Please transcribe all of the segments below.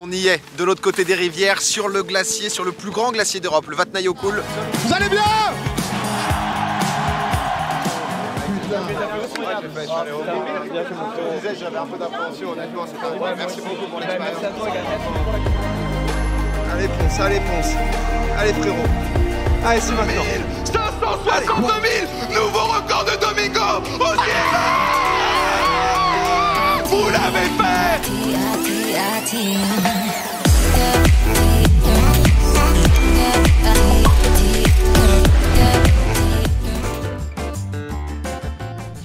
On y est, de l'autre côté des rivières, sur le glacier, sur le plus grand glacier d'Europe, le Vatnajökull. Vous allez bien? J'avais un peu d'appréhension, honnêtement, c'était incroyable. Merci beaucoup pour l'expérience. Allez, Ponce, allez, Ponce. Allez, frérot. Allez, c'est maintenant. 562 000, nouveau record de Domingo. Vous l'avez fait!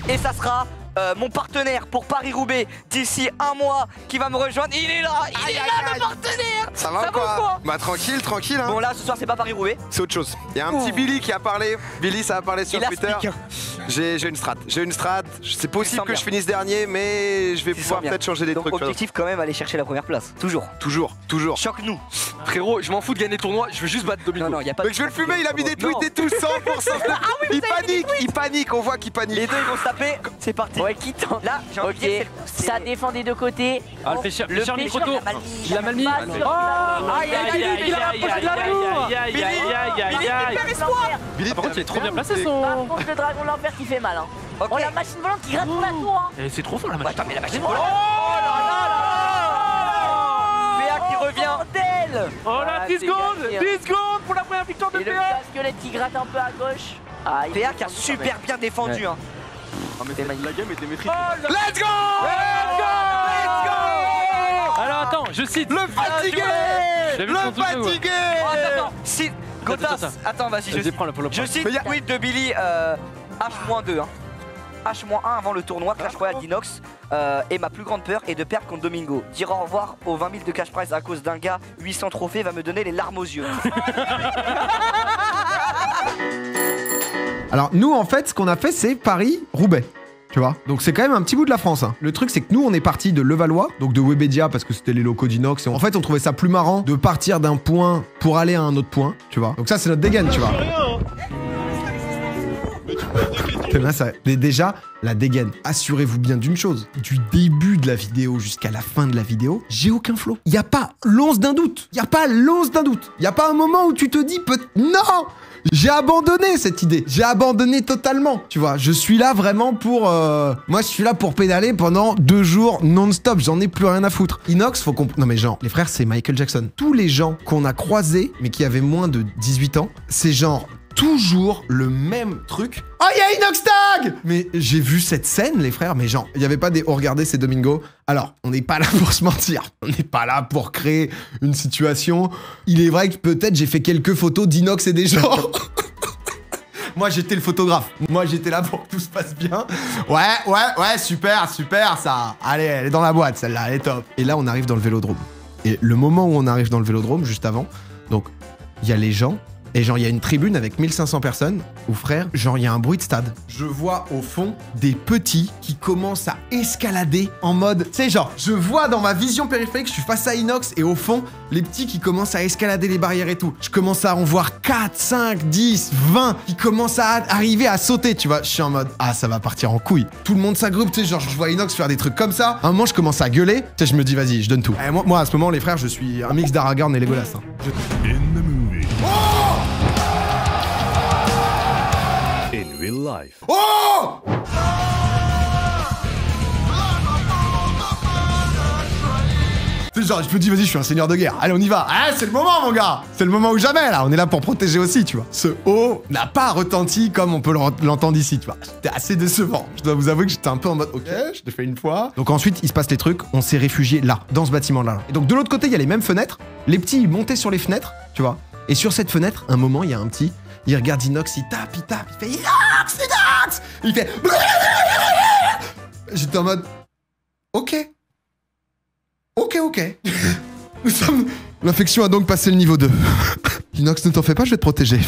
Et ça sera mon partenaire pour Paris-Roubaix d'ici un mois qui va me rejoindre. Il est là, le partenaire. Ça va quoi? Bah tranquille, tranquille hein. Bon là ce soir c'est pas Paris-Roubaix. C'est autre chose. Il y a un petit Billy qui a parlé. Billy ça a parlé sur Twitter. J'ai une strat. C'est possible que je finisse dernier mais je vais pouvoir peut-être changer des trucs. Donc objectif quand même aller chercher la première place. Toujours. Choque-nous. Frérot, je m'en fous de gagner le tournoi, je veux juste battre Domingo. Non, y a pas mais je vais le fumer, il a mis des tweets et tout, 100%. Il panique, on voit qu'il panique. Les deux ils vont se taper, c'est parti. Ouais, qui tente. Là, j'ai envie de dire, ça défend des deux côtés. Ah, le pêcheur, le micro-tour. Il a mal mis. Oh, aïe, il a rapproché de la tour. Billy, par contre, il est trop bien placé son. Par contre, le dragon de l'enfer qui fait mal. Hein. Oh, la machine volante qui gratte pour la tour. Hein. C'est trop fort la machine. Attends, mais la machine volante. Oh là là. PA qui revient. Oh là, 10 secondes pour la première victoire de PA. Et le squelette qui gratte un peu à gauche. PA qui a super bien défendu. Hein. La game était maîtrisée. Let's go! Alors attends, je cite. Le fatigué! Attends, si Gotas, attends, vas-y, je cite le tweet de Billy H-2. Hein. H-1 avant le tournoi, Clash Royale d'Inox. Et ma plus grande peur est de perdre contre Domingo. Dire au revoir aux 20 000 de cash prize à cause d'un gars 800 trophées va me donner les larmes aux yeux. Alors nous en fait ce qu'on a fait c'est Paris-Roubaix. Tu vois, donc c'est quand même un petit bout de la France hein. Le truc c'est que nous on est parti de Levallois, donc de Webedia parce que c'était les locaux d'Inox. Et en fait on trouvait ça plus marrant de partir d'un point pour aller à un autre point, tu vois. Donc ça c'est notre dégaine, tu vois. Mais déjà, la dégaine, assurez-vous bien d'une chose. Du début de la vidéo jusqu'à la fin de la vidéo, j'ai aucun flow. Il n'y a pas l'once d'un doute. Il n'y a pas l'once d'un doute. Il n'y a pas un moment où tu te dis, non! J'ai abandonné cette idée. J'ai abandonné totalement. Tu vois, je suis là vraiment pour... Moi, je suis là pour pédaler pendant 2 jours non-stop. J'en ai plus rien à foutre. Inox, faut qu'on... Non mais genre, les frères, c'est Michael Jackson. Tous les gens qu'on a croisés, mais qui avaient moins de 18 ans, c'est genre... toujours le même truc. Oh, il y a Inox Tag! Mais j'ai vu cette scène, les frères, mais genre, il n'y avait pas des... Oh, regardez, c'est Domingo. Alors, on n'est pas là pour se mentir. On n'est pas là pour créer une situation. Il est vrai que peut-être j'ai fait quelques photos d'Inox et des gens. Moi, j'étais le photographe. Moi, j'étais là pour que tout se passe bien. Ouais, super, ça. Allez, elle est dans la boîte, celle-là, elle est top. Et là, on arrive dans le vélodrome. Et le moment où on arrive dans le vélodrome, juste avant, donc, il y a les gens. Et genre, il y a une tribune avec 1500 personnes, où frère, genre, il y a un bruit de stade. Je vois au fond des petits qui commencent à escalader en mode... Tu sais, genre, je vois dans ma vision périphérique, je suis face à Inox, et au fond, les petits qui commencent à escalader les barrières et tout. Je commence à en voir 4, 5, 10, 20 qui commencent à arriver à sauter, tu vois. Je suis en mode, ah, ça va partir en couille. Tout le monde s'agroupe, tu sais, genre, je vois Inox faire des trucs comme ça. À un moment, je commence à gueuler. Tu sais, je me dis, vas-y, je donne tout. Et moi, à ce moment, les frères, je suis un mix d'Aragorn et Legolas. Hein. In real life. Oh! C'est genre, je me dis, vas-y, je suis un seigneur de guerre. Allez, on y va. Ah, c'est le moment, mon gars. C'est le moment ou jamais, là. On est là pour protéger aussi, tu vois. Ce haut n'a pas retenti comme on peut l'entendre ici, tu vois. C'était assez décevant. Je dois vous avouer que j'étais un peu en mode, ok, je l'ai fait une fois. Donc ensuite, il se passe les trucs. On s'est réfugié là, dans ce bâtiment-là. Et donc, de l'autre côté, il y a les mêmes fenêtres. Les petits, ils montaient sur les fenêtres, tu vois. Et sur cette fenêtre, un moment, il y a un petit... Il regarde Inox, il tape, il fait Inox! Il fait... J'étais en mode... Ok. L'infection a donc passé le niveau 2. Inox, ne t'en fais pas, je vais te protéger.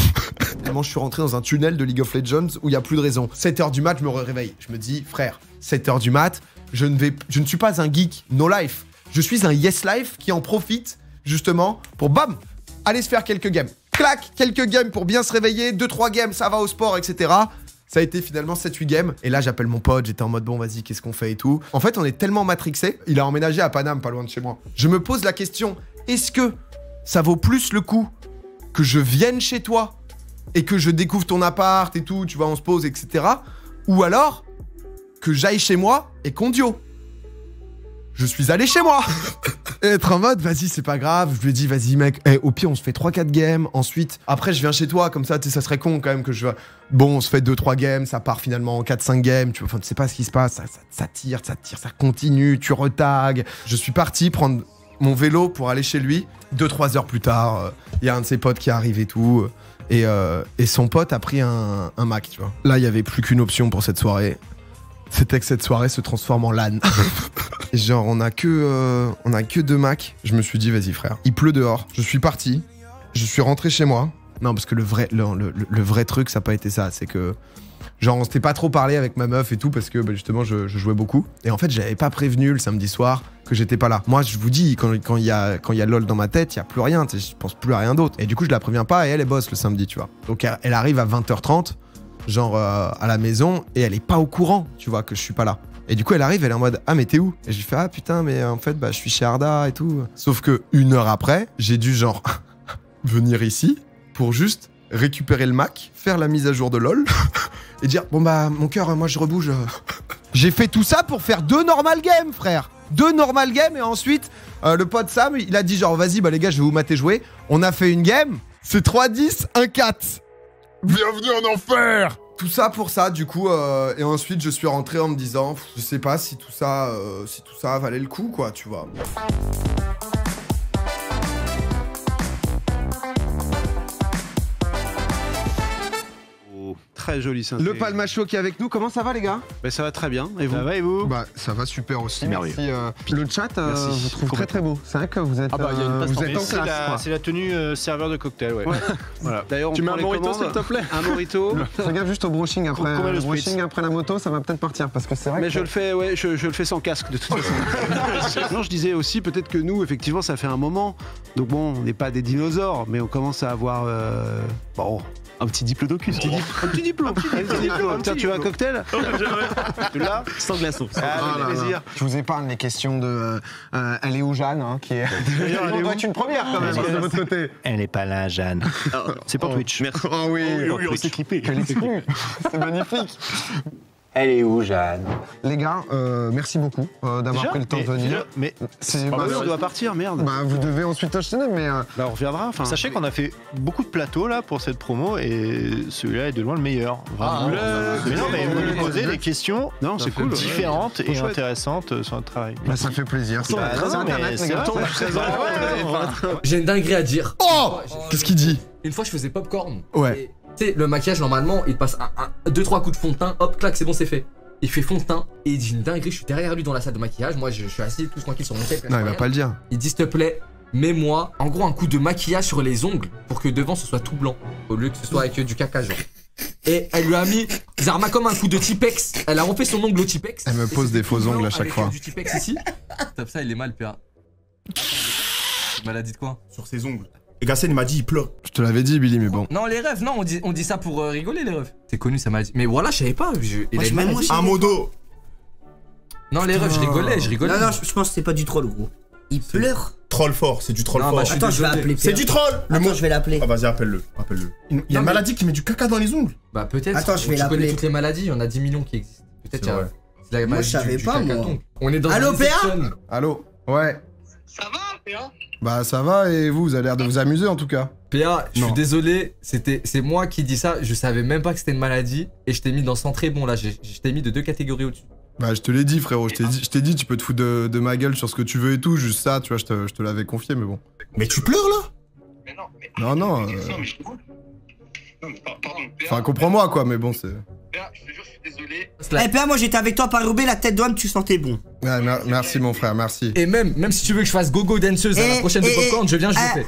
Vraiment, je suis rentré dans un tunnel de League of Legends où il n'y a plus de raison. 7h du mat, je me réveille. Je me dis, frère, 7h du mat, je ne suis pas un geek no life. Je suis un yes life qui en profite, justement, pour bam, aller se faire quelques games. Clac, quelques games pour bien se réveiller, 2-3 games, ça va au sport, etc. Ça a été finalement 7-8 games. Et là, j'appelle mon pote, j'étais en mode bon, vas-y, qu'est-ce qu'on fait et tout. En fait, on est tellement matrixé. Il a emménagé à Paname, pas loin de chez moi. Je me pose la question, est-ce que ça vaut plus le coup que je vienne chez toi et que je découvre ton appart et tout, tu vois, on se pose, etc. Ou alors que j'aille chez moi et qu'on duo. Je suis allé chez moi. Et être en mode, vas-y, c'est pas grave. Je lui ai dit, vas-y, mec, au pire, on se fait 3-4 games. Ensuite, après, je viens chez toi, comme ça, tu sais, ça serait con quand même que je... Bon, on se fait 2-3 games, ça part finalement en 4-5 games. Tu vois, enfin, tu sais pas ce qui se passe. Ça tire, ça continue, tu retags. Je suis parti prendre mon vélo pour aller chez lui. 2-3 heures plus tard, il y a un de ses potes qui arrive et tout. Et son pote a pris un Mac, tu vois. Là, il y avait plus qu'une option pour cette soirée. C'était que cette soirée se transforme en LAN. Genre, on a que 2 Macs. Je me suis dit, vas-y, frère. Il pleut dehors. Je suis parti. Je suis rentré chez moi. Non, parce que le vrai truc, ça n'a pas été ça. C'est que, genre, on s'était pas trop parlé avec ma meuf et tout, parce que, bah, justement, je jouais beaucoup. Et en fait, j'avais pas prévenu le samedi soir que j'étais pas là. Moi, je vous dis, quand il y a LOL dans ma tête, il y a plus rien. Je pense plus à rien d'autre. Et du coup, je la préviens pas et elle bosse le samedi, tu vois. Donc, elle arrive à 20h30. Genre à la maison, et elle est pas au courant, tu vois, que je suis pas là. Et du coup, elle arrive, elle est en mode, ah, mais t'es où? Et je lui fais, ah putain, mais en fait, bah, je suis chez Arda et tout. Sauf que 1 heure après, j'ai dû genre venir ici pour juste récupérer le Mac, faire la mise à jour de LOL et dire, bon bah, mon cœur, moi je rebouge. J'ai fait tout ça pour faire 2 normal games, frère. 2 normal games, et ensuite, le pote Sam, il a dit genre, vas-y, bah les gars, je vais vous mater jouer. On a fait une game, c'est 3-10, 1-4. Bienvenue en enfer! Tout ça pour ça, du coup, et ensuite je suis rentré en me disant, je sais pas si tout ça valait le coup, quoi, tu vois. Très joli synthé. Le Palmacho qui est avec nous, comment ça va les gars? Bah, ça va très bien, et vous? Ça va et vous? Bah ça va super aussi, merveilleux. Merci, le chat, je trouve très très beau. C'est vrai que vous êtes, ah bah, y a une vous êtes en classe. C'est la tenue serveur de cocktail, ouais. Voilà. D'ailleurs, tu mets un morito s'il te plaît? Un morito. Regarde juste au brushing après. Le brushing après la moto, ça va peut-être partir parce que c'est vrai. Mais je le fais, ouais, je le fais sans casque de toute façon. Non, je disais aussi peut-être que nous, effectivement, ça fait un moment. Donc bon, on n'est pas des dinosaures, mais on commence à avoir bon. Un petit diplodocus. Un petit diplôme. Tiens, tu veux un cocktail? Tu l'as? Sans glaçon. Ah, plaisir. Je vous épargne les questions de elle est où Jeanne, hein, qui est. Elle doit être une première quand même de votre côté. Elle n'est pas là, Jeanne. C'est pour Twitch. Merci. Oh oui, on s'est clippé. C'est magnifique. Elle est où, Jeanne? Les gars, merci beaucoup d'avoir pris le temps de venir. Mais c'est pas on doit partir, merde. Bah, vous devez ensuite enchaîner, mais. Bah, on reviendra. Sachez qu'on a fait beaucoup de plateaux là pour cette promo et celui-là est de loin le meilleur. Vraiment. Mais non, mais vous nous posez des questions différentes et intéressantes sur notre travail. Bah, ça fait plaisir. J'ai une dinguerie à dire. Oh! Qu'est-ce qu'il dit? Une fois, je faisais popcorn. Ouais. Tu sais, le maquillage, normalement, il passe 2-3 coups de fond de teint, hop, clac, c'est bon, c'est fait. Il fait fond de teint et il dit une dinguerie, je suis derrière lui dans la salle de maquillage. Moi, je suis assis tout tranquille sur mon tête. Non, il va pas le dire. Il dit, s'il te plaît, mets-moi, en gros, un coup de maquillage sur les ongles pour que devant ce soit tout blanc, au lieu que ce soit avec du caca, genre. Et elle lui a mis Zarma comme un coup de Tipex. Elle a refait son ongle au Tipex. Elle me pose des faux ongles à chaque fois. Du Tipex ici. Top ça, il est mal, PA. Maladie de quoi? Sur ses ongles. Et Gassen il m'a dit il pleure. Je te l'avais dit Billy mais bon. Non les rêves, non on dit ça pour rigoler les rêves. C'est connu ça maladie. Mais voilà je savais pas. Un modo. Non les rêves je rigolais. Non je pense que c'est pas du troll gros. Il pleure. Troll fort, c'est du troll fort. Bah, attends je vais appeler. C'est du troll. Attends je vais l'appeler. Ah vas-y appelle-le. Il y a une maladie qui met du caca dans les ongles. Bah peut-être. Attends je vais l'appeler. Tu connais l'appeler. toutes les maladies, il y en a 10 millions qui existent. Peut-être moi je savais pas moi. On est dans Allo PA. Allô. Ouais. Ça va, PA? Bah ça va et vous avez l'air de vous amuser en tout cas. PA, je suis désolé, c'est moi qui dis ça, je savais même pas que c'était une maladie et je t'ai mis dans sans très bon là, je t'ai mis de 2 catégories au-dessus. Bah je te l'ai dit frérot, je t'ai dit tu peux te foutre de ma gueule sur ce que tu veux et tout, juste ça, tu vois, je te l'avais confié mais bon. Mais tu pleures là? Mais non, mais... Non. mais je te... Non mais pardon, PA. Enfin comprends-moi quoi, mais bon c'est... PA, je te jure, je suis désolé. Eh PA, moi j'étais avec toi à Paris-Roubaix, la tête d'homme, tu sentais bon. Ouais, merci mon frère, merci. Et même si tu veux que je fasse gogo danseuse à la prochaine de Popcorn, je viens, je le fais.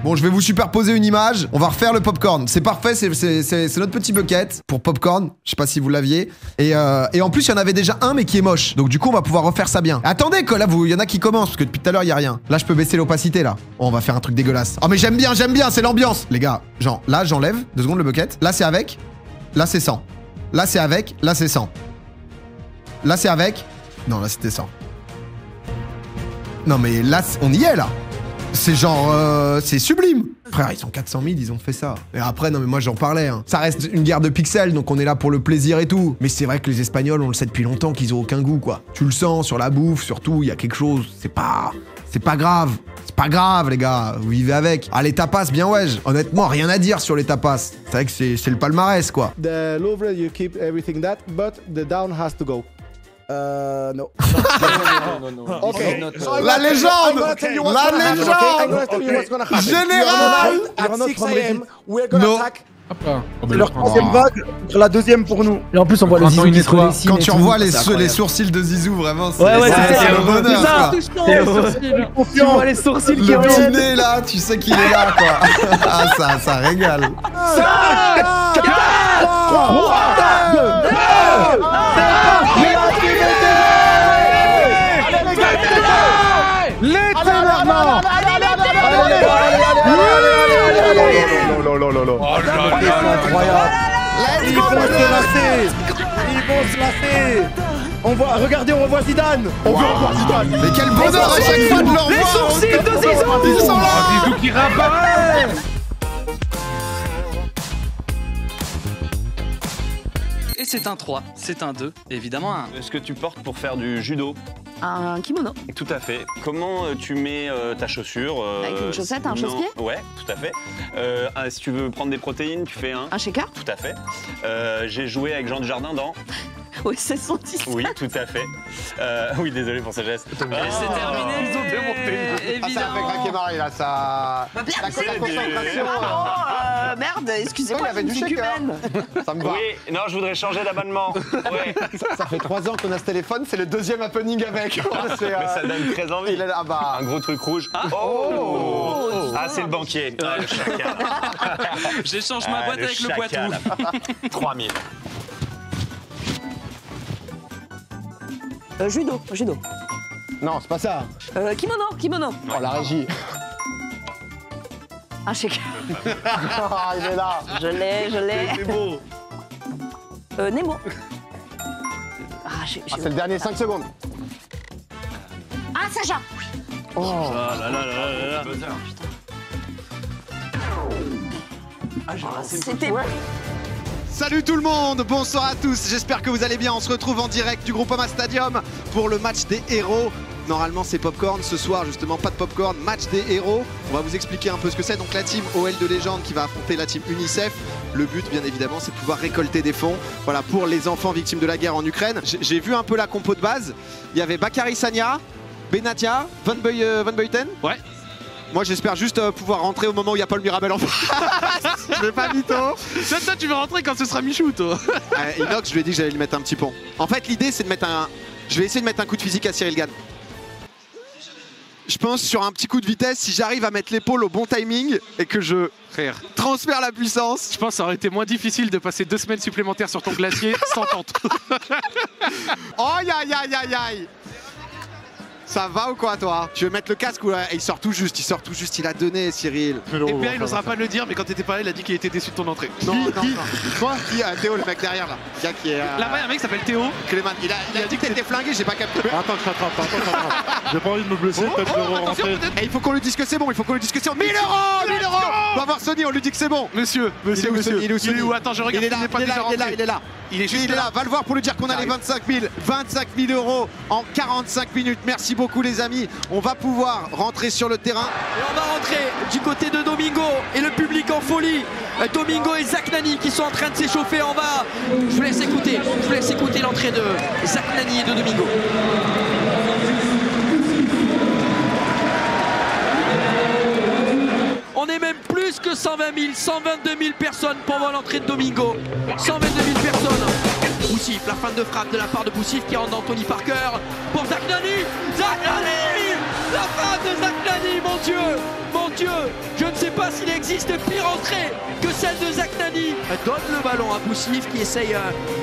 Bon, je vais vous superposer une image. On va refaire le popcorn. C'est parfait, c'est notre petit bucket pour popcorn. Je sais pas si vous l'aviez. Et en plus, il y en avait déjà un, mais qui est moche. Donc du coup, on va pouvoir refaire ça bien. Attendez, que là, il y en a qui commencent, parce que depuis tout à l'heure, il y a rien. Là, je peux baisser l'opacité, là. Oh, on va faire un truc dégueulasse. Oh, mais j'aime bien, c'est l'ambiance. Les gars, genre, là, j'enlève. 2 secondes, le bucket. Là, c'est avec. Là, c'est sans. Là, c'est avec. Là, c'est sans. Là, c'est avec. Non, là, c'était sans. Non, mais là, on y est, là. C'est genre, c'est sublime. Frère, ils sont 400 000, ils ont fait ça. Et après, non mais moi j'en parlais. Hein. Ça reste une guerre de pixels, donc on est là pour le plaisir et tout. Mais c'est vrai que les Espagnols, on le sait depuis longtemps qu'ils ont aucun goût, quoi. Tu le sens sur la bouffe, surtout, il y a quelque chose. C'est pas grave. C'est pas grave, les gars. Vous vivez avec. Ah, les tapas, bien ouais. Honnêtement, rien à dire sur les tapas. C'est vrai que c'est le palmarès, quoi. The lower you keep everything that, but the down has to go. No. Okay. La légende! La légende! Général! At 6 AM, we're gonna No. attack. C'est leur troisième vague, la deuxième pour nous. Et en plus, on voit le Zizou qui se redessine. Quand tu revois les sourcils de Zizou, vraiment, c'est le bonheur. Tu vois les sourcils qui Le petit reviennent. nez là, tu sais qu'il est là, quoi. Ah, ça régale. 5, 4, 3, 2, l'éternellement. Ils vont se lasser. Regardez, on revoit Zidane. On veut revoir Zidane. Mais quel bonheur à chaque fois de le revoir. Les sourcils de Zizou. Ils sont là. Zizou qui réapparaît. Et c'est un 3, c'est un 2, et évidemment un... Est-ce que tu portes pour faire du judo? Un kimono. Tout à fait. Comment tu mets ta chaussure Avec une chaussette, un chausse-pied? Ouais, tout à fait. Si tu veux prendre des protéines, tu fais un shaker? Tout à fait. J'ai joué avec Jean Dujardin dans... Oui, c'est son titre. Oui, tout à fait. Oui, désolé pour ce geste. Et c'est terminé. Ils ont démonté. Évidemment. Ça a fait craquer Marie, là, ça... Bah, La c'est concentration. merde, excusez-moi, il y avait je du suis shaker. cubaine. Ça me va. Oui, non, je voudrais changer d'abonnement. Ouais. Ça fait 3 ans qu'on a ce téléphone, c'est le 2e happening avec. Mais ça donne très envie. Ah bah... Un gros truc rouge. Ah, c'est le banquier. Ah, le chacal. J'échange ma boîte avec le Poitou. 3000. Judo. Non, c'est pas ça. Kimono. Oh, la régie. Un shaker. Ah, il est là. Je l'ai. C'est beau. Nemo. C'est le dernier 5 secondes. Ah, Sacha. Oh. Là. C'était... Salut tout le monde, bonsoir à tous, j'espère que vous allez bien. On se retrouve en direct du Groupama Stadium pour le match des héros. Normalement c'est popcorn, ce soir justement pas de popcorn, match des héros. On va vous expliquer un peu ce que c'est. Donc la team OL de légende qui va affronter la team UNICEF. Le but bien évidemment c'est de pouvoir récolter des fonds, voilà, pour les enfants victimes de la guerre en Ukraine. J'ai vu un peu la compo de base, il y avait Bakary Sagna, Benatia, Van Buiten. Ouais. Moi j'espère juste pouvoir rentrer au moment où il y a Paul Mirabel en face. Je vais pas mytho. Toi tu veux rentrer quand ce sera Michou toi. Inox, je lui ai dit que j'allais lui mettre un petit pont. En fait l'idée c'est de mettre un... Je vais essayer de mettre un coup de physique à Cyril Gann. Je pense sur un petit coup de vitesse, si j'arrive à mettre l'épaule au bon timing et que je transfère la puissance. Je pense que ça aurait été moins difficile de passer 2 semaines supplémentaires sur ton glacier sans tente. Aïe aïe aïe aïe aïe. Ça va ou quoi toi? Tu veux mettre le casque ou là? Il sort tout juste, il a donné Cyril. Et Pierre il n'osera pas le dire, mais quand t'étais pas là, il a dit qu'il était déçu de ton entrée. Non. Toi qui Théo, le mec derrière là. Qui est, Là-bas, il y a un mec qui s'appelle Théo. Clément, il a dit que t'étais flingué, j'ai pas capté. Attends, je rattrape. J'ai pas envie de me blesser, peut-être de rentrer. Et il faut qu'on lui dise que c'est bon, 1000 €. 1000 €. On va voir Sony, on lui dit que c'est bon. Monsieur. Il est où? Attends, je regarde. Il est là. Il est là, va le voir pour lui dire qu'on a les 25 000 € en 45 minutes. Merci beaucoup les amis. On va pouvoir rentrer sur le terrain. Et on va rentrer du côté de Domingo et le public en folie. Domingo et Zach Nani qui sont en train de s'échauffer en bas. Je vous laisse écouter l'entrée de Zach Nani et de Domingo. On est même plus que 120 000, 122 000 personnes pour voir l'entrée de Domingo. 122 000 personnes. Boussif, la fin de frappe de la part de Boussif qui rentre dans Tony Parker. Pour Zach Nani. La frappe de Zach Nani, mon Dieu. Dieu, je ne sais pas s'il existe pire entrée que celle de Zach Nani. Donne le ballon à Boussif qui essaye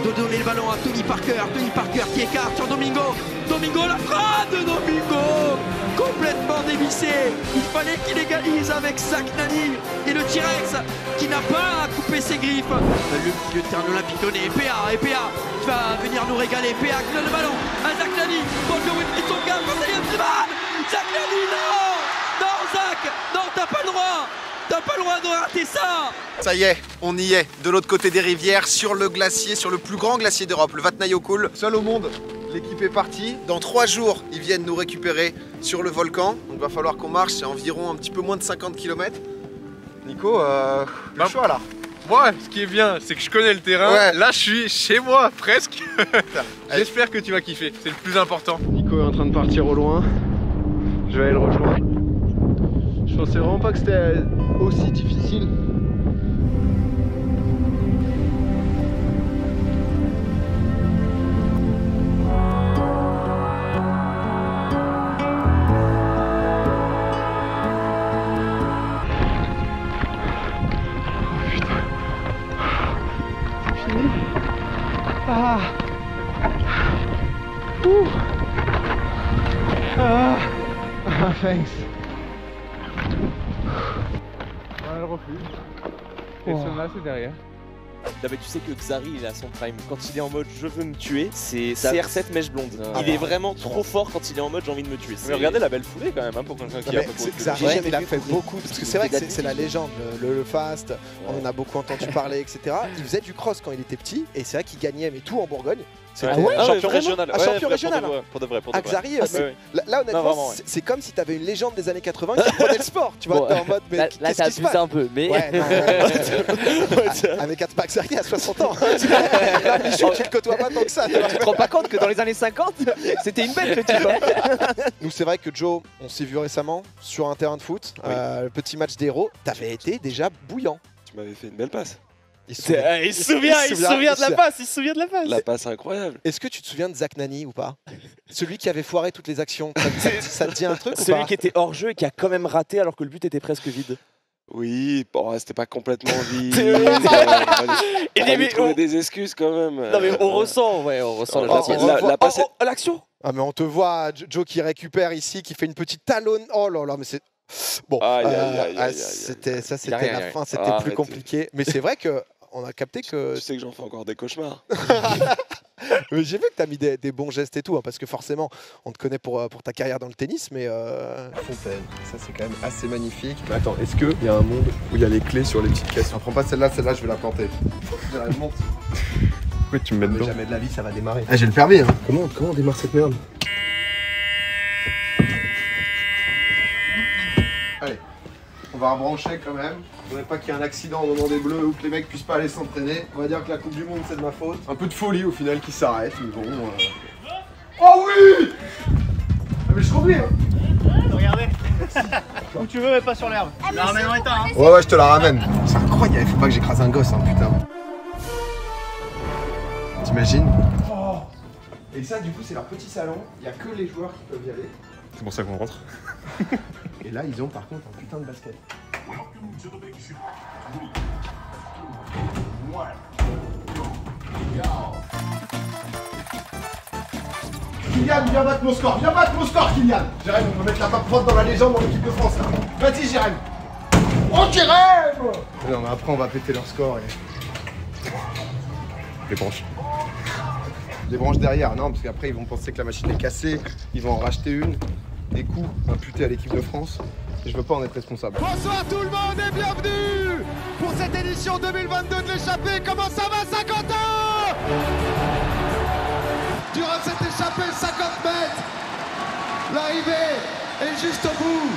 de donner le ballon à Tony Parker. Tony Parker qui écarte sur Domingo. Domingo, la frappe de Domingo, complètement dévissé. Il fallait qu'il égalise avec Zach Nani et le T-Rex qui n'a pas à couper ses griffes. Le milieu de terrain olympique donné, PA qui va venir nous régaler. PA qui donne le ballon à Zach Nani. Bonjour Wilfried Tsonga, quatrième Triman. Zach Nani, non! Non Zach, non, t'as pas le droit. T'as pas le droit de rater ça. Ça y est, on y est, de l'autre côté des rivières, sur le glacier, sur le plus grand glacier d'Europe, le Vatnajökull. Seul au monde, l'équipe est partie. Dans 3 jours, ils viennent nous récupérer sur le volcan. Donc va falloir qu'on marche, c'est environ un petit peu moins de 50 km. Nico, le choix là. Moi, ce qui est bien, c'est que je connais le terrain. Ouais. Là, je suis chez moi, presque. J'espère que tu vas kiffer, c'est le plus important. Nico est en train de partir au loin. Je vais aller le rejoindre. Je pensais vraiment pas que c'était aussi difficile. Ah. Ouh. Ah. Thanks. Voilà le refuge. Et Sona, c'est derrière. Non mais tu sais que Xari il a son prime. Quand il est en mode je veux me tuer, c'est CR7 mèche blonde. Il est vraiment trop fort quand il est en mode j'ai envie de me tuer. Mais regardez la belle foulée quand même hein, pour quelqu'un qui a Xari, il a fait beaucoup, parce que c'est vrai que c'est la légende, le fast, on en a beaucoup entendu parler, etc. Il faisait du cross quand il était petit, et c'est vrai qu'il gagnait mais tout en Bourgogne. C'était champion régional. Champion régional. Pour de vrai. Xari, là honnêtement, c'est comme si t'avais une légende des années 80 qui prenait le sport, tu vois, t'es en mode mais là qu'est-ce qui se passe un peu, mais... Avec Xari à 60 ans. Là, Michou, tu le côtoies pas tant que ça. Tu te rends pas compte que dans les années 50, c'était une bête le type. Nous, c'est vrai que Joe, on s'est vu récemment sur un terrain de foot, le petit match des héros, t'avais été déjà bouillant. Tu m'avais fait une belle passe. Il se souvient de la passe, il se souvient de la passe. La passe incroyable. Est-ce que tu te souviens de Zach Nani ou pas? Celui qui avait foiré toutes les actions. Ça te dit un truc ou pas? Celui qui était hors jeu et qui a quand même raté alors que le but était presque vide. Oui, bon, c'était pas complètement vide. Il trouver des excuses quand même. Non mais on ressent la passe. L'action. Ah mais on te voit, Joe qui récupère ici, qui fait une petite talonne. Oh là là, mais c'est... Bon, c'était la fin, c'était plus compliqué. Mais c'est vrai que on a capté que... Tu sais que j'en fais encore des cauchemars. Mais j'ai vu que tu as mis des bons gestes et tout, hein, parce que forcément, on te connaît pour ta carrière dans le tennis, mais... Fontaine, ça c'est quand même assez magnifique. Mais attends, est-ce qu'il y a un monde où il y a les clés sur les petites caisses? On prend pas celle-là, je vais la planter. Elle monte. Oui, tu me mets dedans. Jamais de la vie, ça va démarrer. Ah, j'ai le permis, hein. Comment on démarre cette merde? Allez, on va rebrancher quand même. Je voudrais pas qu'il y ait un accident au moment des bleus ou que les mecs puissent pas aller s'entraîner. On va dire que la Coupe du Monde c'est de ma faute. Un peu de folie au final qui s'arrête, mais bon... Oh oui! Ah mais je conduis hein. Regardez. Où tu veux mais pas sur l'herbe. La ramène en état hein. Ouais, je te la ramène. C'est incroyable, faut pas que j'écrase un gosse hein, putain. T'imagines? Oh. Et ça du coup c'est leur petit salon, il y a que les joueurs qui peuvent y aller. C'est pour ça qu'on rentre. Et là ils ont par contre un putain de basket. Kylian, viens battre mon score, Kylian. Jérém, on va mettre la pape froide dans la légende dans l'équipe de France. Vas-y, Jérém. Oh, Jérém. Non, mais après, on va péter leur score et... Les branches. Les branches derrière, non, parce qu'après, ils vont penser que la machine est cassée, ils vont en racheter une. Des coups imputés à l'équipe de France. Et je veux pas en être responsable. Bonsoir tout le monde et bienvenue pour cette édition 2022 de l'échappée. Comment ça va, 50 ans? Durant cette échappée, 50 mètres, l'arrivée est juste au bout.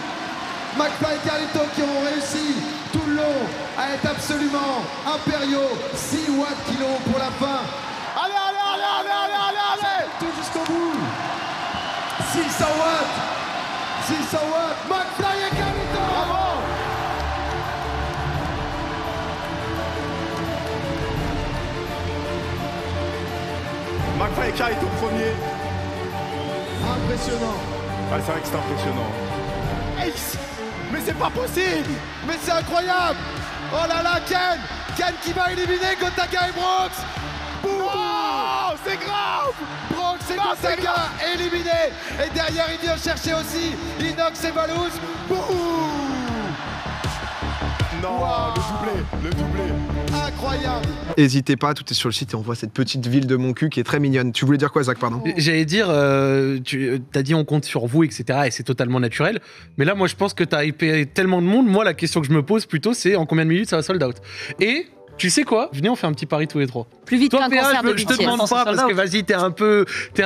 McFly et Carlito qui ont réussi tout le long à être absolument impériaux. 6 watts kilo pour la fin. Allez, allez, allez, allez, allez, allez, allez, tout jusqu'au bout. 600 watts. 600 watts, McFly et Carlito. Bravo. McFly et Carlito premier. Impressionnant. Ah, c'est vrai que c'est impressionnant. Ace. Mais c'est pas possible. Mais c'est incroyable. Oh là là, Ken. Ken qui va éliminer Gotaga et Brox. Oh, c'est grave. Brox et Gotaga éliminés. Et derrière, il vient chercher aussi Inox et Valouz. Boum. Non, le doublé. Incroyable. N'hésitez pas, tout est sur le site et on voit cette petite ville de Moncu qui est très mignonne. Tu voulais dire quoi, Zach, pardon? J'allais dire, tu as dit on compte sur vous, etc. Et c'est totalement naturel. Mais là, moi, je pense que tu as hypé tellement de monde. Moi, la question que je me pose plutôt, c'est en combien de minutes ça va sold out? Et tu sais quoi? Venez, on fait un petit pari tous les trois. Plus vite qu'un concert de je te demande pas parce que vas-y, t'es un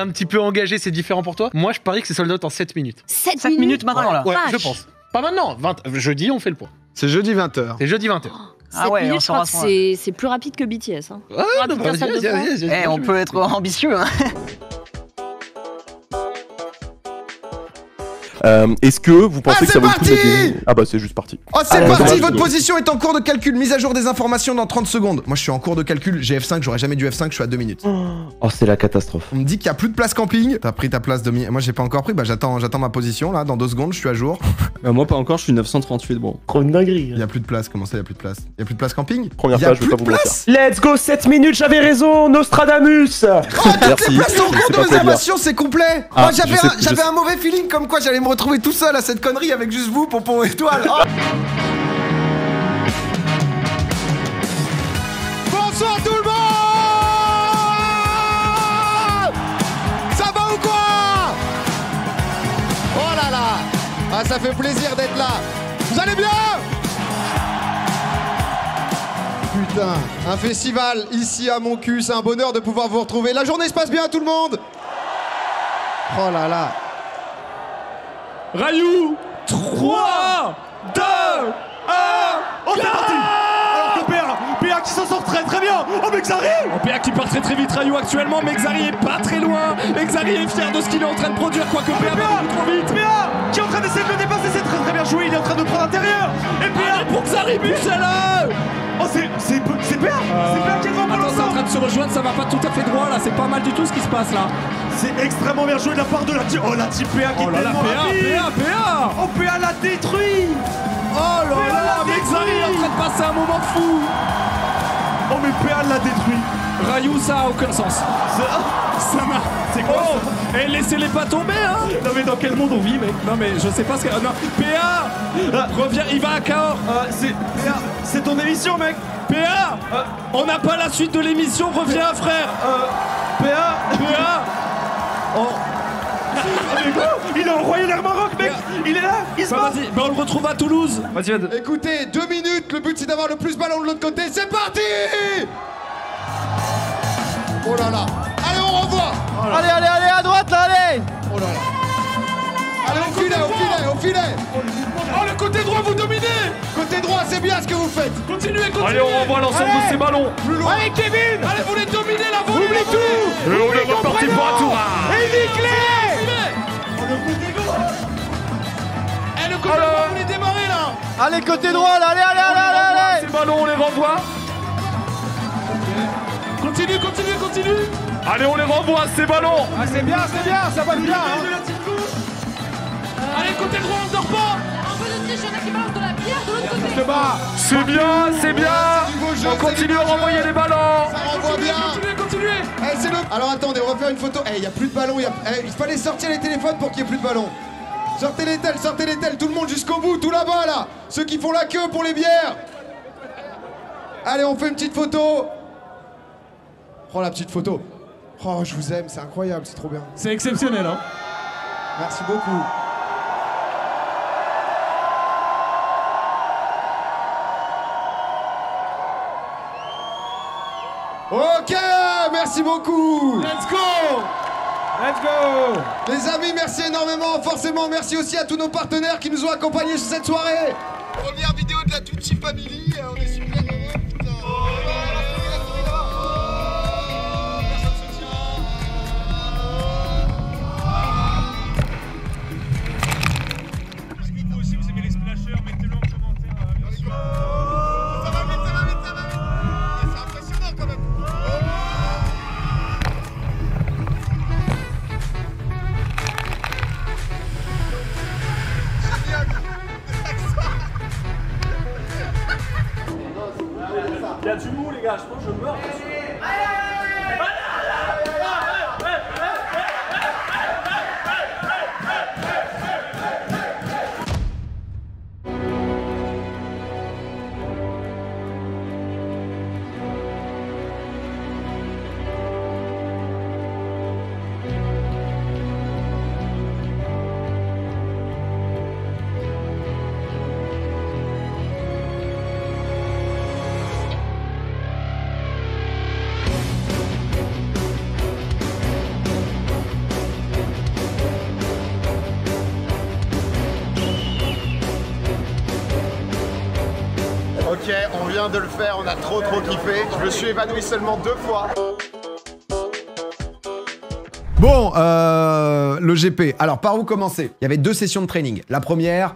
petit peu engagé, c'est différent pour toi. Moi, je parie que c'est sold out en 7 minutes. 7 minutes maintenant, là? Ouais, je pense. Pas maintenant, jeudi, on fait le point. C'est jeudi 20h. C'est jeudi 20h. Ah ouais, minutes, je crois que c'est plus rapide que BTS. Hein. Ah, non, vas-y, on peut être ambitieux. Hein. Est-ce que vous pensez que ça vaut le coup de gagner? Ah bah c'est juste parti. Oh c'est parti, votre position est en cours de calcul, mise à jour des informations dans 30 secondes. Moi je suis en cours de calcul, j'ai F5, j'aurais jamais dû F5, je suis à 2 minutes. Oh c'est la catastrophe. On me dit qu'il y a plus de place camping. T'as pris ta place Domi. Moi j'ai pas encore pris, bah j'attends ma position là, dans 2 secondes je suis à jour. Moi pas encore, je suis 938, bon. Trop une dinguerie. Il y a plus de place, comment ça il y a plus de place? Il y a plus de place camping? Première fois, je vais pas vous mentir. Let's go, 7 minutes, j'avais raison, Nostradamus. Oh toutes les places sont en cours de réservation, c'est complet. Moi j'avais un mauvais feeling comme quoi j'allais me retrouver tout seul à cette connerie avec juste vous, Pompon étoile. Oh. Bonsoir tout le monde. Ça va ou quoi? Oh là là. Ah ça fait plaisir d'être là. Vous allez bien? Putain, un festival ici à Moncu, c'est un bonheur de pouvoir vous retrouver. La journée se passe bien tout le monde? Oh là là. Rayou, 3, 2, 1, on est parti. Alors que PA qui s'en sort très très bien. Oh Mexari. PA qui part très vite, Rayou actuellement, Mexari est pas très loin. Mexari est fier de ce qu'il est en train de produire, quoique PA va trop vite. PA qui est en train d'essayer de le dépasser, c'est très bien joué, il est en train de prendre l'intérieur. Et PA pour Xaribus là. Oh c'est PA. C'est PA qui est devant. Attends, c'est en train de se rejoindre, ça va pas tout à fait droit là, c'est pas mal du tout ce qui se passe là. C'est extrêmement bien joué de la part de la team. Oh la team PA qui est tellement PA. Oh PA l'a détruit. Oh là là, Mexari est en train de passer un moment fou. Oh mais PA l'a détruit. Rayou, ça a aucun sens. Ça m'a... C'est quoi ça? Et laissez-les pas tomber hein. Non mais dans quel monde on vit mec? Non mais je sais pas ce que... Non, PA reviens, il va à Cahors. C'est ton émission mec. PA on n'a pas la suite de l'émission, reviens frère. PA Oh. Il a envoyé l'air Maroc mec. Il est là, il se bat. Vas-y, on le retrouve à Toulouse. Vas-y. Écoutez, 2 minutes, le but c'est d'avoir le plus ballon de l'autre côté, c'est parti. Oh là là. Allez on renvoie. Allez à droite là, allez. Oh là là. Allez au filet. Oh le côté droit vous dominez. Côté droit c'est bien ce que vous faites. Continuez. Allez on renvoie l'ensemble de ces ballons. Plus loin. Allez Kevin. Allez vous les dominez là, vous oublie tout. Et on est reparti pour un tour. Et nique-les. Le côté droit, vous les démarrez là. Allez côté droit là, allez. Ces ballons on les renvoie. Continue. Allez on les renvoie ces ballons. Ah c'est bien, ça va bien hein. Allez côté droit on ne dort pas. Un peu de triche, il y en a qui balancent de la bière de l'autre côté. C'est bien. On continue à renvoyer les ballons. Ça renvoie bien. Continuez. Alors attendez, on va faire une photo. Il y a plus de ballons, il fallait sortir les téléphones pour qu'il y ait plus de ballons. Sortez les tels, tout le monde jusqu'au bout, tout là-bas là. Ceux qui font la queue pour les bières. Allez, on fait une petite photo. Oh la petite photo. Oh je vous aime, c'est incroyable, c'est trop bien. C'est exceptionnel hein. Merci beaucoup. Ok, merci beaucoup. Let's go. Les amis, merci énormément. Forcément, merci aussi à tous nos partenaires qui nous ont accompagnés sur cette soirée. Première vidéo de la Tucci Family, on est super heureux. Putain. Est-ce que vous aussi vous aimez les splashers? Mettez-le en commentaire. Ça va vite. C'est impressionnant quand même. Génial. vient de le faire, on a trop kiffé. Je me suis évanoui seulement 2 fois. Bon, le GP. Alors, par où commencer? Il y avait 2 sessions de training. La première,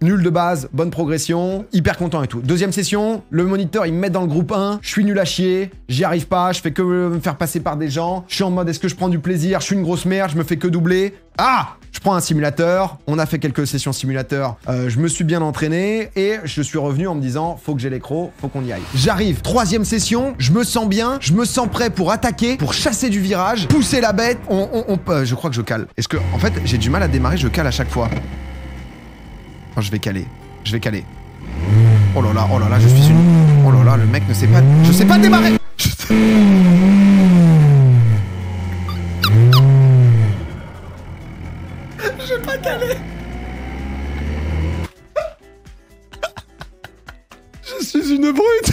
nul de base, bonne progression, hyper content et tout. Deuxième session, le moniteur, il me met dans le groupe 1. Je suis nul à chier, j'y arrive pas, je fais que me faire passer par des gens. Je suis en mode, est-ce que je prends du plaisir? Je suis une grosse merde, je me fais que doubler. Ah! Je prends un simulateur, on a fait quelques sessions simulateur, je me suis bien entraîné et je suis revenu en me disant faut que j'ai les crocs, faut qu'on y aille. J'arrive, 3e session, je me sens bien, je me sens prêt pour attaquer, pour chasser du virage, pousser la bête, je crois que je cale. Est-ce que, en fait, j'ai du mal à démarrer, je cale à chaque fois. Oh, je vais caler, Oh là là, je suis une... Oh là là, le mec ne sait pas... Je sais pas démarrer. J'ai pas calé. Je suis une brute.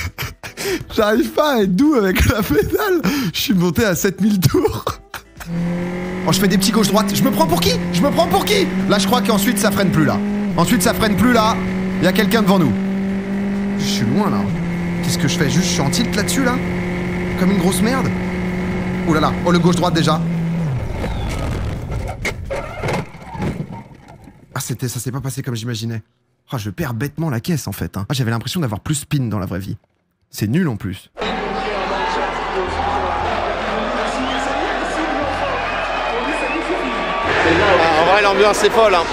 J'arrive pas à être doux avec la pédale. Je suis monté à 7000 tours. Oh, je fais des petits gauche-droite. Je me prends pour qui? Là, je crois qu'ensuite, ça freine plus, là. Il y a quelqu'un devant nous. Je suis loin, là. Qu'est-ce que je fais? Juste, je suis en tilt là-dessus, là? Comme une grosse merde? Oh là là. Oh, le gauche-droite, déjà. Ah, ça s'est pas passé comme j'imaginais. Oh, je perds bêtement la caisse, en fait. Hein. Ah, j'avais l'impression d'avoir plus spin dans la vraie vie. C'est nul, en plus. En vrai, l'ambiance est folle. Hein.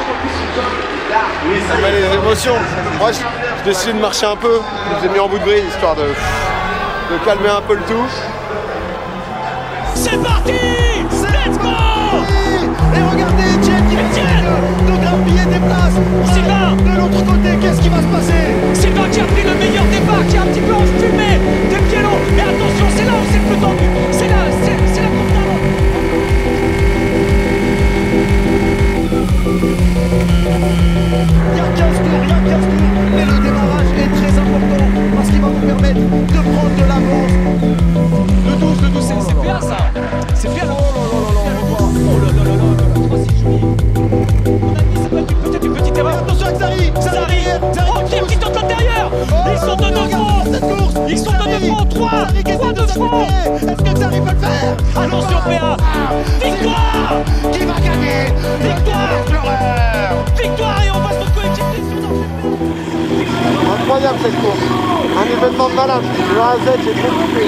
Ça met les émotions. Moi, je décide de marcher un peu. Je vous ai mis en bout de brise, histoire de calmer un peu le tout. C'est parti! Let's go! Et regardez, Etienne qui va de grappiller des places. Sylvain, de l'autre côté, qu'est-ce qui va se passer? Sylvain qui a pris le meilleur départ, qui a un petit peu enfumé des pieds longs. Mais attention, c'est là où c'est le plus tendu. C'est là course d'avant. Il y a 15 tours, mais le démarrage est très important parce qu'il va vous permettre de prendre de l'avance. Le 12, c'est bien ça. C'est bien. Oh là là, peut-être une petite erreur. Attention avec Zari. Oh, qui tente l'intérieur. Ils sont de 2 francs. 3 de francs. Est-ce que Zari peut le faire? Attention PA. Victoire. Qui va gagner? Victoire et on passe notre coéquipier sur Incroyable cette course. Un événement de malade. De A à Z, j'ai trop coupé.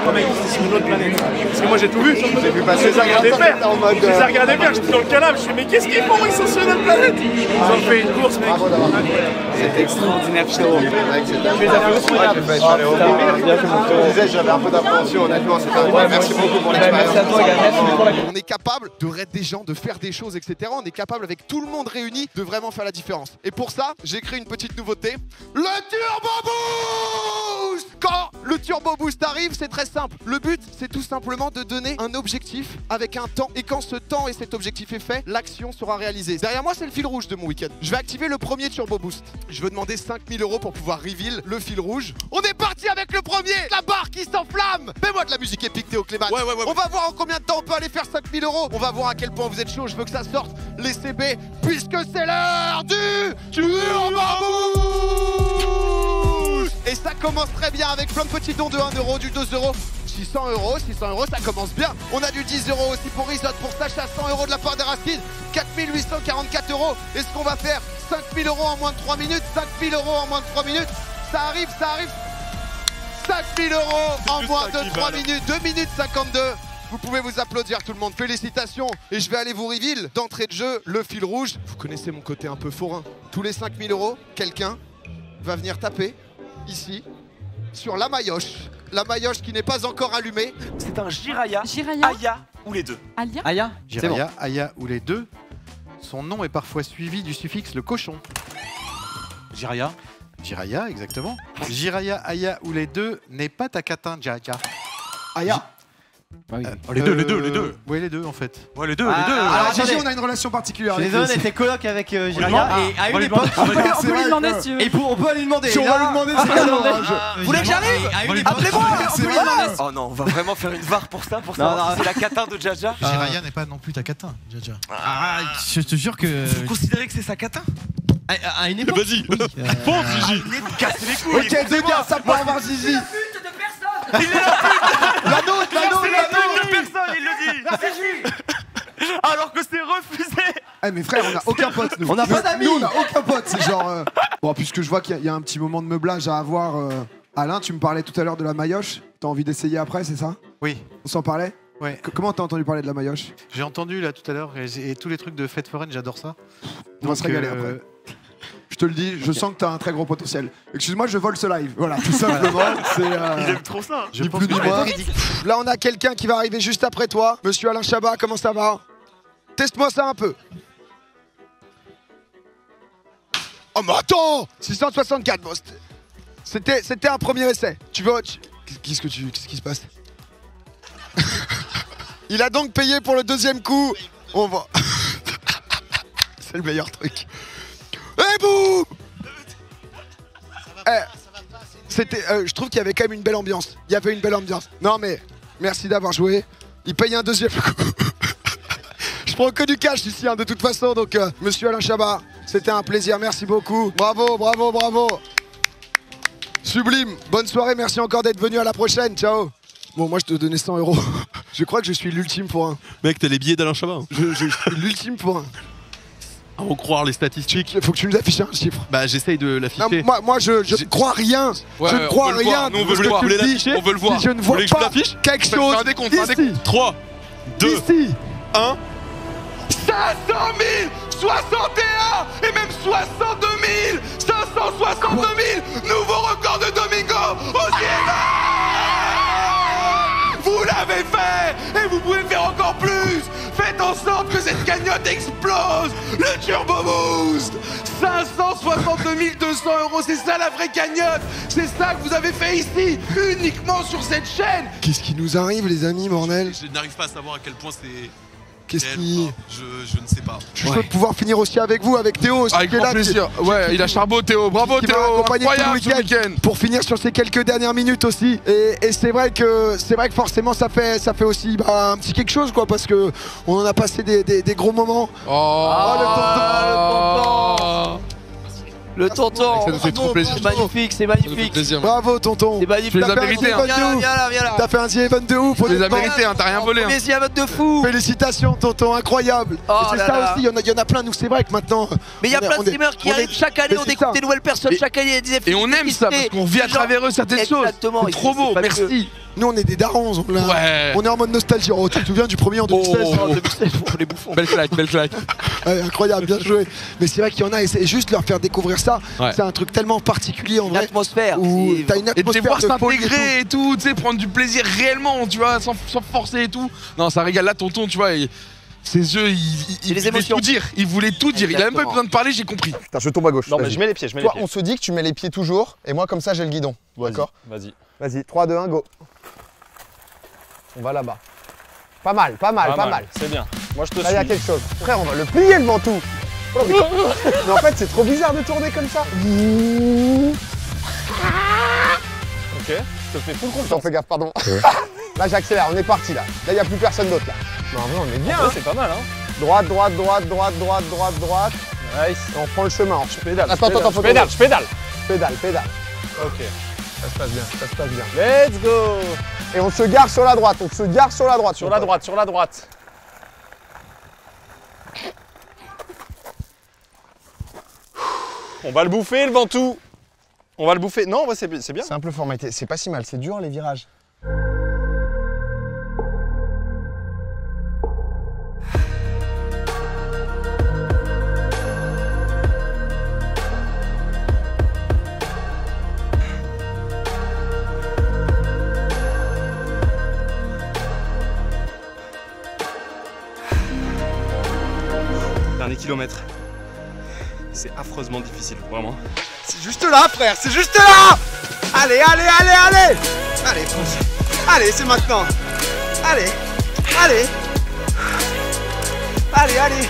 Oh mec, c'est sur une autre planète. Parce que moi j'ai tout vu. J'ai vu passer. Je les ai regardés faire. Je les ai regardés faire. J'étais dans le canapé. Je fais mais qu'est-ce qu'ils font? Ils sont sur une autre planète. Ils ont fait une course, mec. C'était extraordinaire, frérot. Tu les as fait aussi, regarde. Je disais, j'avais un peu d'appréhension, honnêtement. Merci beaucoup pour l'expérience. On est capable de raid des gens, de faire des choses, etc. On est capable avec tout le monde réuni de vraiment faire la différence. Et pour ça, j'ai créé une petite nouveauté. Le Turbo Boost! Quand le Turbo Boost arrive, c'est très simple. Le but, c'est tout simplement de donner un objectif avec un temps. Et quand ce temps et cet objectif est fait, l'action sera réalisée. Derrière moi, c'est le fil rouge de mon week-end. Je vais activer le premier Turbo Boost. Je veux demander 5000 € pour pouvoir reveal le fil rouge. On est parti avec le premier! La barre qui s'enflamme! Mets-moi de la musique épique, Théo Clément. Ouais. On va voir en combien de temps on peut aller faire 5000 €. On va voir à quel point vous êtes chaud. Je veux que ça sorte les CB, puisque c'est l'heure du Turbo Boost! Et ça commence très bien avec plein de petits dons de 1 €, du 2 €. 600 €, ça commence bien. On a du 10 € aussi pour Isot, pour Sacha, 100 € de la part d'Eraskid, 4844 €. Est-ce qu'on va faire 5000 € en moins de 3 minutes? 5000 € en moins de 3 minutes. Ça arrive. 5000 € en moins de 3 minutes. 2 minutes 52. Vous pouvez vous applaudir tout le monde, félicitations. Et je vais aller vous reveal d'entrée de jeu le fil rouge. Vous connaissez mon côté un peu forain. Tous les 5000 €, quelqu'un va venir taper ici sur la maillotche. La maillotche qui n'est pas encore allumée. C'est un Jiraya, Aya ou les deux. Aya, Jiraya, Aya ou les deux. Son nom est parfois suivi du suffixe le cochon. Jiraya, exactement. Jiraya, Aya ou les deux n'est pas Takatin Jaka. Aya. Les deux. Oui, les deux en fait. Ouais, les deux. Alors, Gigi, on a une relation particulière. Les deux, on était coloc avec Jiraya et à une époque. On peut lui demander si tu veux. Et on peut aller lui demander. Si on va lui demander, c'est pas grave. Vous voulez que j'arrive? Appelez-moi. Oh non, on va vraiment faire une VAR pour ça, c'est la catin de Jaja. Jiraya n'est pas non plus ta catin, Jaja. Ah, je te jure que. Vous considérez que c'est sa catin? À une époque. Vas-y, fonce Gigi. Cassez les couilles. Ok, deux gars, ça part voir Gigi. Il est la pute. La nôtre. de personne, il le dit. Alors que c'est refusé. Eh mais frère, on a aucun pote nous. On n'a pas d'amis. Nous on a aucun pote, c'est genre... Bon, puisque je vois qu'il y a un petit moment de meublage à avoir. Alain, tu me parlais tout à l'heure de la maillotche. T'as envie d'essayer après, c'est ça? Oui. On s'en parlait? Ouais. Comment t'as entendu parler de la maillotche? J'ai entendu là tout à l'heure et tous les trucs de fête foraine, j'adore ça. On va se régaler après. Je te le dis, je sens que t'as un très gros potentiel. Excuse-moi, je vole ce live. Voilà, tout simplement. Il aime trop ça. Je pense que moi. Là, on a quelqu'un qui va arriver juste après toi. Monsieur Alain Chabat, comment ça va? Teste-moi ça un peu. Oh, mais attends! 664, bon, c'était un premier essai. Tu veux... Qu'est-ce qui se passe? Il a donc payé pour le deuxième coup. On va... C'est le meilleur truc. Et boum! Je trouve qu'il y avait quand même une belle ambiance. Il y avait une belle ambiance. Non mais, merci d'avoir joué. Il paye un deuxième coup. Je prends que du cash ici, hein, de toute façon. Donc, monsieur Alain Chabat, c'était un plaisir. Merci beaucoup. Bravo. Sublime. Bonne soirée. Merci encore d'être venu. À la prochaine. Ciao. Bon, moi, je te donnais 100 €. Je crois que je suis l'ultime pour un. Mec, t'as les billets d'Alain Chabat. Je suis l'ultime pour un. À en croire les statistiques. Faut que tu nous affiches un chiffre. Bah, j'essaye de l'afficher. Moi, je ne crois rien. Ouais, je ne crois rien. Nous, on veut le voir. Vous voulez l'afficher? On veut le voir. Si je ne vois pas quelque chose. Un décompte. 3, 2, 1. 500 061 et même 62 562 000. Nouveau record de Domingo au cinéma. Vous l'avez fait et vous pouvez faire encore plus. Faites en sorte que cette cagnotte explose. Le Turbo Boost. 562 200 €, c'est ça la vraie cagnotte. C'est ça que vous avez fait ici, uniquement sur cette chaîne. Qu'est-ce qui nous arrive, les amis, bordel? Je n'arrive pas à savoir à quel point c'est... Qu'est-ce qui... Je ne sais pas. Je suis de pouvoir finir aussi avec vous, avec Théo. Avec grand plaisir. Ouais, il a charbot Théo. Bravo Théo. Incroyable ce week-end. Pour finir sur ces quelques dernières minutes aussi. Et c'est vrai que forcément ça fait aussi un petit quelque chose quoi, parce que on en a passé des gros moments. Le tonton, ça nous fait trop plaisir. C'est magnifique. Bravo tonton. C'est magnifique. Tu les as mérités. Viens là. T'as fait un The Event de ouf. Tu les as mérités, t'as rien volé. Mais The Event de fou. Félicitations tonton, incroyable. C'est ça aussi, il y en a plein, nous c'est vrai que maintenant. Mais il y a plein de streamers qui arrivent chaque année, on découvre des nouvelles personnes, chaque année des Et on aime ça parce qu'on vit à travers eux certaines choses. Exactement. C'est trop beau, merci. Nous on est des darons, on est en mode nostalgie. Oh, tu te souviens du premier en 2016? En 2016, les bouffons. Belle claque. Ouais, incroyable, bien joué. Mais c'est vrai qu'il y en a, et c'est juste leur faire découvrir ça. Ouais. C'est un truc tellement particulier en vrai. Une atmosphère. Où t'as une Et de les atmosphère voir de folie s'intégrer et tout, tu sais, prendre du plaisir réellement, tu vois, sans forcer et tout. Non, ça régale là, tonton, tu vois. Ses yeux, il voulait tout dire. Il voulait tout dire. Il a même pas eu besoin de parler, j'ai compris. Putain, je tombe à gauche. Non, mais je mets les pieds, Toi, on se dit que tu mets les pieds toujours, et moi, comme ça, j'ai le guidon. D'accord? Vas-y, 3, 2, 1, go. On va là-bas. Pas mal. C'est bien. Moi, je te suis. Là, il y a quelque chose. Frère, on va le plier le ventoux. Oh, mais en fait, c'est trop bizarre de tourner comme ça. Ok, je te fais full confiance. Attends, fais gaffe, pardon. Là, j'accélère, on est parti là. Là, il n'y a plus personne d'autre là. Non, en vrai, on est bien. Ouais, c'est pas mal, hein. Droite. Nice. Et on prend le chemin. Je pédale. Attends, je pédale. Pédale. Ok. Ça se passe bien. Let's go. Et on se gare sur la droite. Sur la droite. On va le bouffer, le ventoux. On va le bouffer. Non, c'est bien. Simple formalité. C'est pas si mal. C'est dur les virages. Dernier kilomètre. C'est affreusement difficile, vraiment. C'est juste là, frère, c'est juste là. Allez. Allez, fonce. Allez, c'est maintenant. Allez, allez. Allez, allez.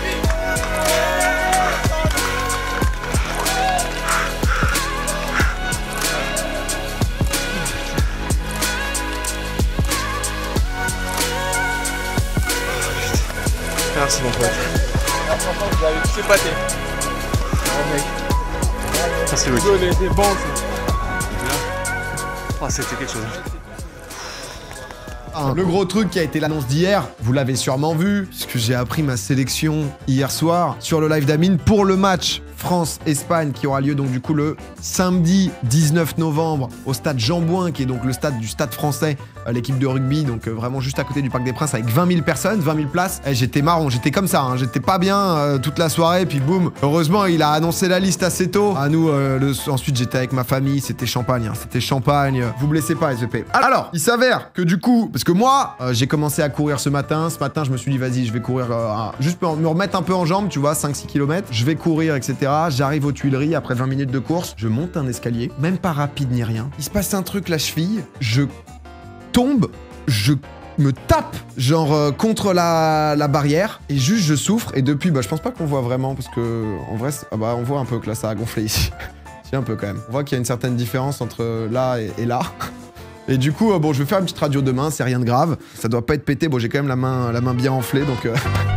Merci mon pote. Franchement, vous avez tous épaté. Oh mec. Merci Louis. C'était bon. Oh, c'était quelque chose. Le gros truc qui a été l'annonce d'hier, vous l'avez sûrement vu, puisque j'ai appris ma sélection hier soir sur le live d'Amine pour le match France-Espagne qui aura lieu donc du coup le samedi 19 novembre au stade Jean-Bouin, qui est donc le stade du Stade français, l'équipe de rugby, donc vraiment juste à côté du Parc des Princes avec 20 000 personnes, 20 000 places. Et j'étais marron, j'étais comme ça, hein, j'étais pas bien toute la soirée, puis boum. Heureusement, il a annoncé la liste assez tôt. À nous, ensuite j'étais avec ma famille, c'était champagne, hein, c'était champagne. Vous blessez pas, SVP. Alors, il s'avère que du coup, parce que moi, j'ai commencé à courir ce matin. Ce matin, je me suis dit, vas-y, je vais courir juste pour me remettre un peu en jambes, tu vois, 5-6 km. Je vais courir, etc. J'arrive aux Tuileries après 20 minutes de course. Je monte un escalier, même pas rapide ni rien. Il se passe un truc, la cheville. Je tombe, je me tape genre contre la barrière et juste je souffre. Et depuis, je pense pas qu'on voit vraiment parce que en vrai, on voit un peu que là ça a gonflé ici. Si, un peu quand même. On voit qu'il y a une certaine différence entre là et là. Et du coup, bon, je vais faire une petite radio demain, c'est rien de grave. Ça doit pas être pété, bon, j'ai quand même la main bien enflée, donc...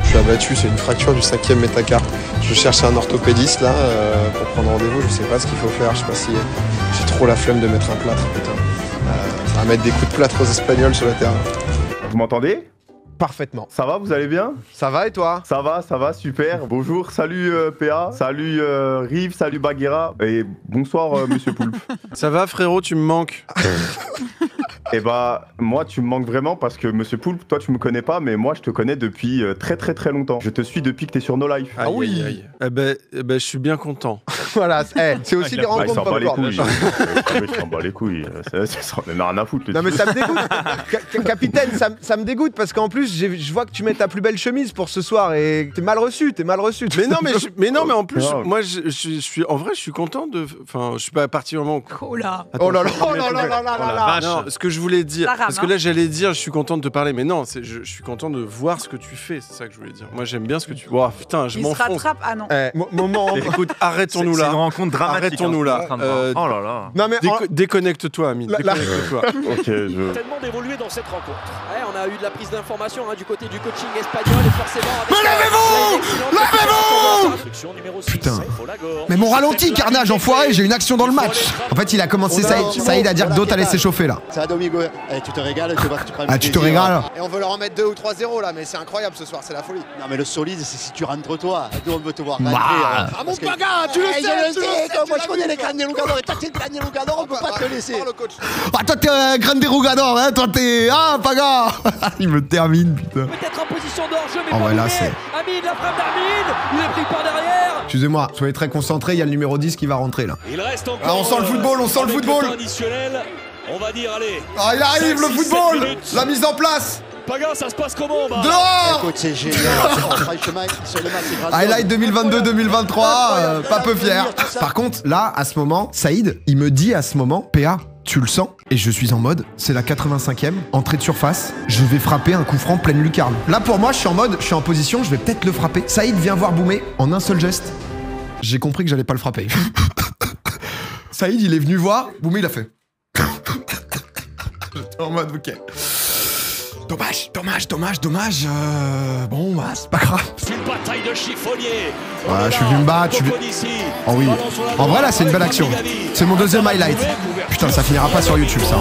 Je suis abattu, c'est une fracture du 5e métacarpe. Je cherche un orthopédiste, là, pour prendre rendez-vous. Je sais pas ce qu'il faut faire, je sais pas si... J'ai trop la flemme de mettre un plâtre, putain. Ça va mettre des coups de plâtre aux Espagnols sur le terrain. Vous m'entendez ? Parfaitement. Ça va, vous allez bien? Ça va et toi? Ça va, super. Bonjour, salut PA, salut Rive, salut Bagheera et bonsoir Monsieur Poulpe. Ça va frérot, tu me manques. Et bah, moi tu me manques vraiment parce que Monsieur Poulpe, toi tu me connais pas, mais moi je te connais depuis très longtemps. Je te suis depuis que t'es sur No Life. Ah oui. Eh ben, je suis bien content. Voilà, c'est aussi des rencontres pas les couilles. Je s'en bats les couilles. Ça en a rien à foutre. Non mais ça me dégoûte. Capitaine, ça me dégoûte parce qu'en plus je vois que tu mets ta plus belle chemise pour ce soir et t'es mal reçu. Mais non, mais en plus, moi je suis en vrai, je suis content de. Enfin, je suis pas particulièrement. Oh là. Oh là là, oh là là là là là. Non, ce que je voulais dire, parce que là j'allais dire, je suis content de te parler, mais non, je suis content de voir ce que tu fais. C'est ça que je voulais dire. Moi j'aime bien ce que tu. Oh putain, je m'enfonce. Il se rattrape. Ah non. Moment. Écoute, arrêtons-nous là. C'est une rencontre dramatique. Arrêtons-nous là. Oh là là. Non mais déconnecte-toi, Amine. Déconnecte-toi. Ok, tellement d'évoluer dans cette rencontre. Ouais, on a eu de la prise d'information du côté du coaching espagnol et forcément. Mais levez-vous! Putain. Mais mon ralenti, carnage, enfoiré, j'ai une action dans le match. En fait, il a commencé Saïd à dire que d'autres allaient s'échauffer là. Ça va Domingo. Tu te régales, tu vois que tu prends. Ah, tu te régales. Et on veut leur en mettre 2 ou 3-0 là, mais c'est incroyable ce soir, c'est la folie. Non mais le solide, c'est si tu rentres toi. Nous on veut te voir rentrer. Ah mon paga, tu le sais. Moi je connais les Grandes Lugador et toi t'es le Grande Lugador, on peut pas te laisser. Ah toi t'es un Grande Rugador, hein, toi t'es... Ah, Paga. Il me termine, putain. Peut-être en position d'hors-jeu, mais oh, pas voilà, c'est... Amine, la frappe d'Amine, il est pris par derrière. Excusez-moi, soyez très concentrés, il y a le numéro 10 qui va rentrer là. Il reste encore. Ah, on sent le football, on sent le football. On va dire, allez. Ah, il arrive le football. La mise en place. Paga, ça se passe comment dehors. Écoute, c'est génial. Highlight 2022-2023, pas peu fier. Par contre, là, à ce moment, Saïd, il me dit à ce moment, PA, tu le sens? Et je suis en mode, c'est la 85e, entrée de surface, je vais frapper un coup franc pleine lucarne. Là, pour moi, je suis en mode, je suis en position, je vais peut-être le frapper. Saïd vient voir Boumé en un seul geste. J'ai compris que j'allais pas le frapper. Saïd, il est venu voir, Boumé, il a fait. J'étais en mode, ok. Dommage. Bon, bah, c'est pas grave. Une bataille de chiffonnier. Ouais, je suis venu me battre. Oh oui. En vrai, là, c'est une belle action. C'est mon deuxième highlight. Putain, ça finira pas sur YouTube, ça.